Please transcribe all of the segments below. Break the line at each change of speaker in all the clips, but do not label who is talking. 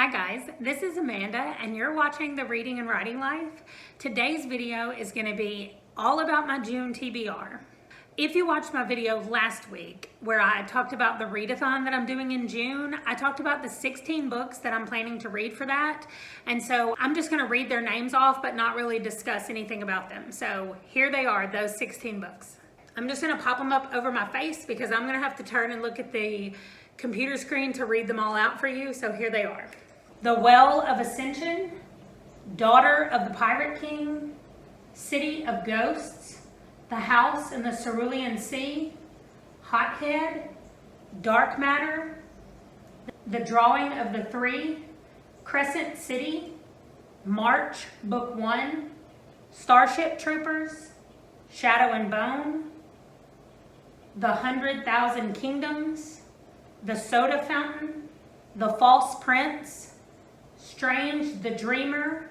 Hi guys, this is Amanda and you're watching The Reading and Writing Life. Today's video is going to be all about my June TBR. If you watched my video last week where I talked about the readathon that I'm doing in June, I talked about the 16 books that I'm planning to read for that. And so I'm just going to read their names off but not really discuss anything about them. So here they are, those 16 books. I'm just going to pop them up over my face because I'm going to have to turn and look at the computer screen to read them all out for you. So here they are. The Well of Ascension, Daughter of the Pirate King, City of Ghosts, The House in the Cerulean Sea, Hothead, Dark Matter, The Drawing of the Three, Crescent City, March, Book 1, Starship Troopers, Shadow and Bone, The 100,000 Kingdoms, The Soda Fountain, The False Prince, Strange the Dreamer,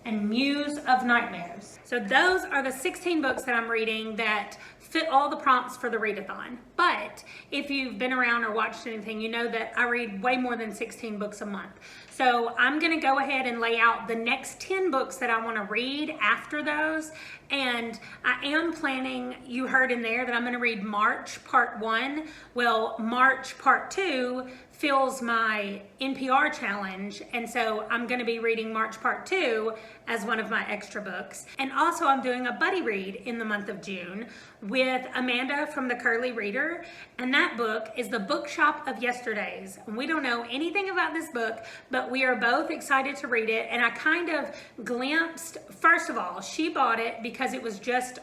and Muse of Nightmares. So those are the 16 books that I'm reading that fit all the prompts for the readathon. But if you've been around or watched anything, you know that I read way more than 16 books a month. So I'm gonna go ahead and lay out the next 10 books that I wanna read after those. And I am planning, you heard in there that I'm gonna read March Part 1. Well, March Part 2 fills my NPR challenge, and so I'm going to be reading March Part 2 as one of my extra books. And also I'm doing a buddy read in the month of June with Amanda from the Curly Reader, and that book is the Bookshop of Yesterdays. And we don't know anything about this book, but we are both excited to read it. And I kind of glimpsed, first of all, she bought it because it was just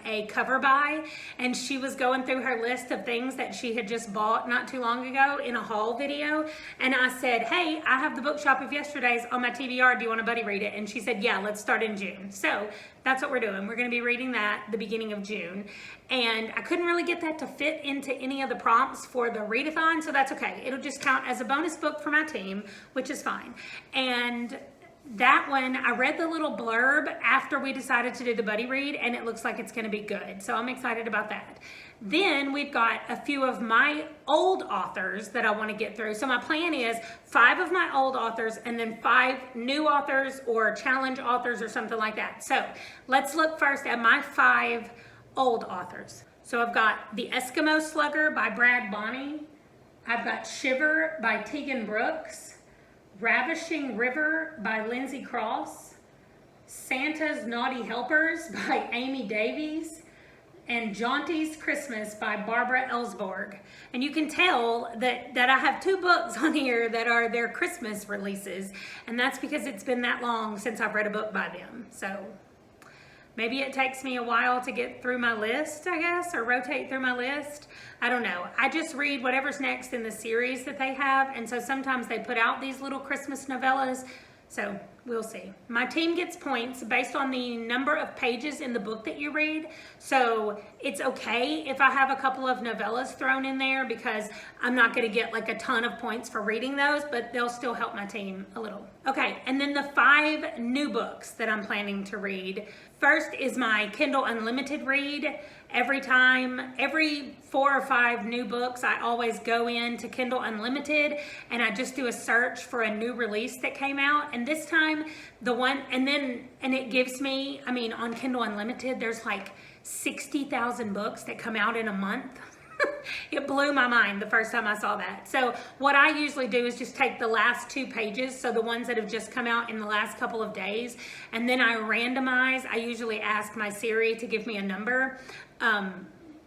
a cover buy, and she was going through her list of things that she had just bought not too long ago in a haul video, and I said, hey, I have the Bookshop of Yesterdays on my TBR, do you want to buddy read it? And she said, yeah, let's start in June. So that's what we're doing. We're going to be reading that the beginning of June, and I couldn't really get that to fit into any of the prompts for the readathon, so that's okay. It'll just count as a bonus book for my team, which is fine. And that one, I read the little blurb after we decided to do the buddy read, and it looks like it's going to be good. So I'm excited about that. Then we've got a few of my old authors that I want to get through. So my plan is 5 of my old authors and then 5 new authors or challenge authors or something like that. So let's look first at my 5 old authors. So I've got The Eskimo Slugger by Brad Bonney. I've got Shiver by Tegan Brooks. Ravishing River by Lindsay Cross, Santa's Naughty Helpers by Amy Davies, and Jaunty's Christmas by Barbara Ellsborg. And you can tell that I have 2 books on here that are their Christmas releases, and that's because it's been that long since I've read a book by them. So maybe it takes me a while to get through my list, I guess, or rotate through my list. I don't know. I just read whatever's next in the series that they have, and so sometimes they put out these little Christmas novellas, so we'll see. My team gets points based on the number of pages in the book that you read, so it's okay if I have a couple of novellas thrown in there because I'm not going to get like a ton of points for reading those, but they'll still help my team a little. Okay, and then the 5 new books that I'm planning to read. First is my Kindle Unlimited read. Every 4 or 5 new books, I always go into Kindle Unlimited and I just do a search for a new release that came out. And this time and it gives me, I mean, on Kindle Unlimited, there's like 60,000 books that come out in a month. It blew my mind the first time I saw that. So what I usually do is just take the last 2 pages, so the ones that have just come out in the last couple of days, and then I randomize. I usually ask my Siri to give me a number.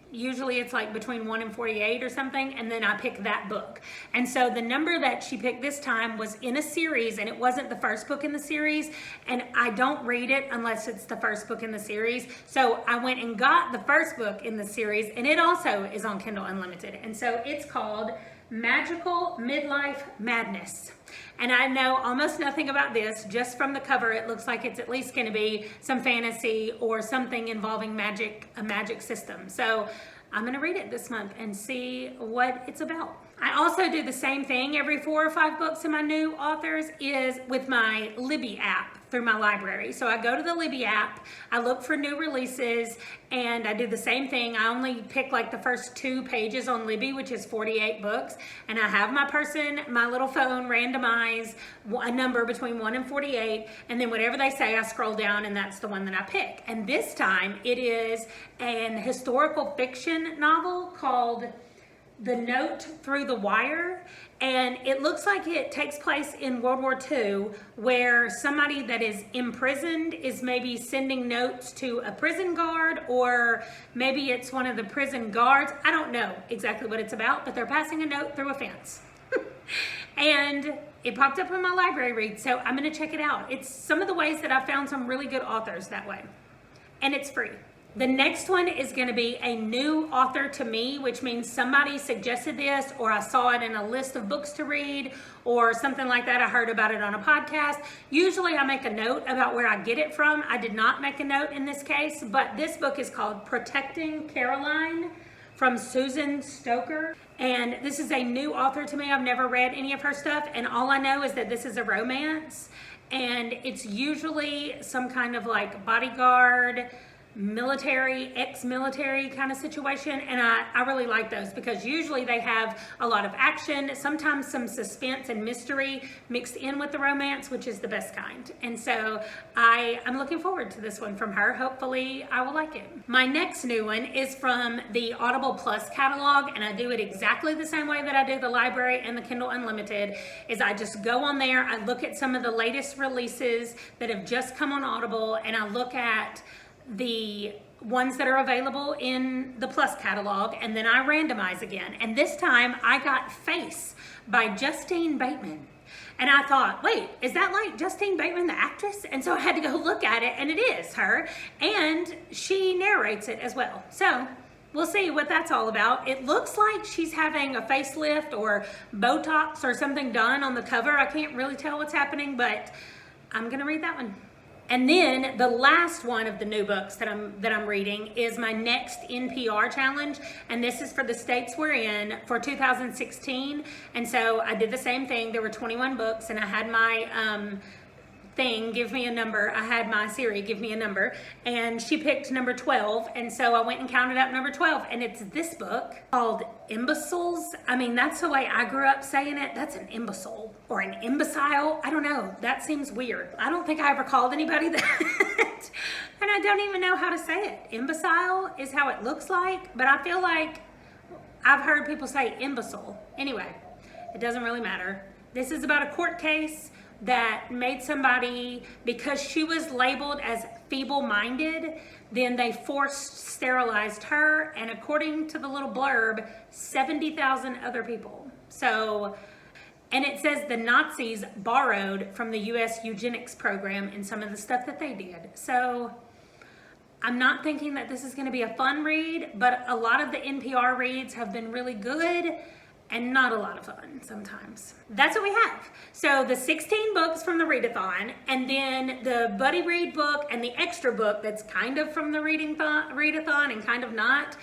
Usually it's like between 1 and 48 or something, and then I pick that book. And so the number that she picked this time was in a series, and it wasn't the first book in the series, and I don't read it unless it's the first book in the series. So I went and got the first book in the series, and it also is on Kindle Unlimited. And so it's called Magical Midlife Madness. And I know almost nothing about this. Just from the cover, it looks like it's at least going to be some fantasy or something involving magic, a magic system. So I'm going to read it this month and see what it's about. I also do the same thing every 4 or 5 books in my new authors is with my Libby app through my library. So I go to the Libby app, I look for new releases, and I do the same thing. I only pick like the first 2 pages on Libby, which is 48 books, and I have my little phone randomize a number between 1 and 48, and then whatever they say, I scroll down, and that's the one that I pick. And this time, it is an historical fiction novel called The Note Through the Wire, and it looks like it takes place in World War II, where somebody that is imprisoned is maybe sending notes to a prison guard, or maybe it's one of the prison guards. I don't know exactly what it's about, but they're passing a note through a fence. And it popped up in my library read, so I'm gonna check it out. It's some of the ways that I found some really good authors that way, and it's free. The next one is going to be a new author to me, which means somebody suggested this, or I saw it in a list of books to read, or something like that. I heard about it on a podcast. Usually I make a note about where I get it from. I did not make a note in this case, but this book is called Protecting Caroline from Susan Stoker. And this is a new author to me. I've never read any of her stuff, and all I know is that this is a romance, and it's usually some kind of like bodyguard, military, ex-military kind of situation, and I really like those because usually they have a lot of action, sometimes some suspense and mystery mixed in with the romance, which is the best kind. And so I'm looking forward to this one from her. Hopefully I will like it. My next new one is from the Audible Plus catalog, and I do it exactly the same way that I do the library and the Kindle Unlimited, is I just go on there, I look at some of the latest releases that have just come on Audible, and I look at the ones that are available in the Plus catalog, and then I randomize again. And this time I got Face by Justine Bateman. And I thought, wait, is that like Justine Bateman, the actress? And so I had to go look at it, and it is her. And she narrates it as well. So we'll see what that's all about. It looks like she's having a facelift or Botox or something done on the cover. I can't really tell what's happening, but I'm gonna read that one. And then the last one of the new books that I'm reading is my next NPR challenge, and this is for the states we're in for 2016. And so I did the same thing. There were 21 books, and I had my thing give me a number. I had my Siri give me a number, and she picked number 12, and so I went and counted up number 12, and it's this book called Imbeciles. I mean, that's the way I grew up saying it. That's an imbecile or an imbecile. I don't know. That seems weird. I don't think I ever called anybody that. And I don't even know how to say it. Imbecile is how it looks like, but I feel like I've heard people say imbecile. Anyway, it doesn't really matter. This is about a court case that made somebody, because she was labeled as feeble-minded, then they forced sterilized her, and according to the little blurb, 70,000 other people. So, and it says the Nazis borrowed from the US eugenics program in some of the stuff that they did. So I'm not thinking that this is going to be a fun read, but a lot of the NPR reads have been really good and not a lot of fun sometimes. That's what we have. So the 16 books from the Readathon, and then the buddy read book and the extra book that's kind of from the Readathon and kind of not.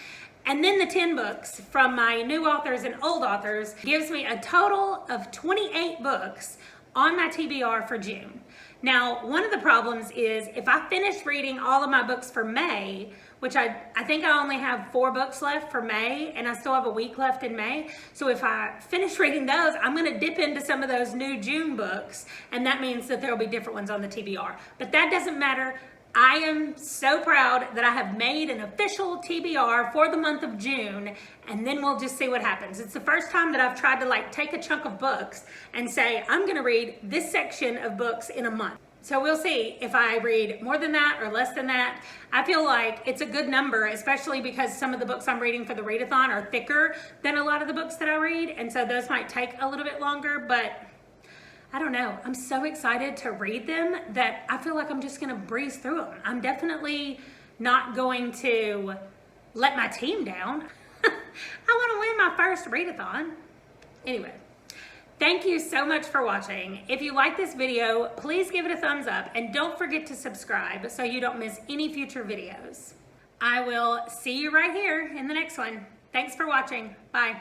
And then the 10 books from my new authors and old authors gives me a total of 28 books on my TBR for June. Now, one of the problems is if I finish reading all of my books for May, which I think I only have 4 books left for May, and I still have a week left in May. So if I finish reading those, I'm gonna dip into some of those new June books, and that means that there'll be different ones on the TBR. But that doesn't matter. I am so proud that I have made an official TBR for the month of June, and then we'll just see what happens. It's the first time that I've tried to like take a chunk of books and say, I'm gonna read this section of books in a month. So we'll see if I read more than that or less than that. I feel like it's a good number, especially because some of the books I'm reading for the Readathon are thicker than a lot of the books that I read, and so those might take a little bit longer, but I don't know. I'm so excited to read them that I feel like I'm just gonna breeze through them. I'm definitely not going to let my team down. I wanna win my first Readathon. Anyway. Thank you so much for watching. If you like this video, please give it a thumbs up, and don't forget to subscribe so you don't miss any future videos. I will see you right here in the next one. Thanks for watching. Bye.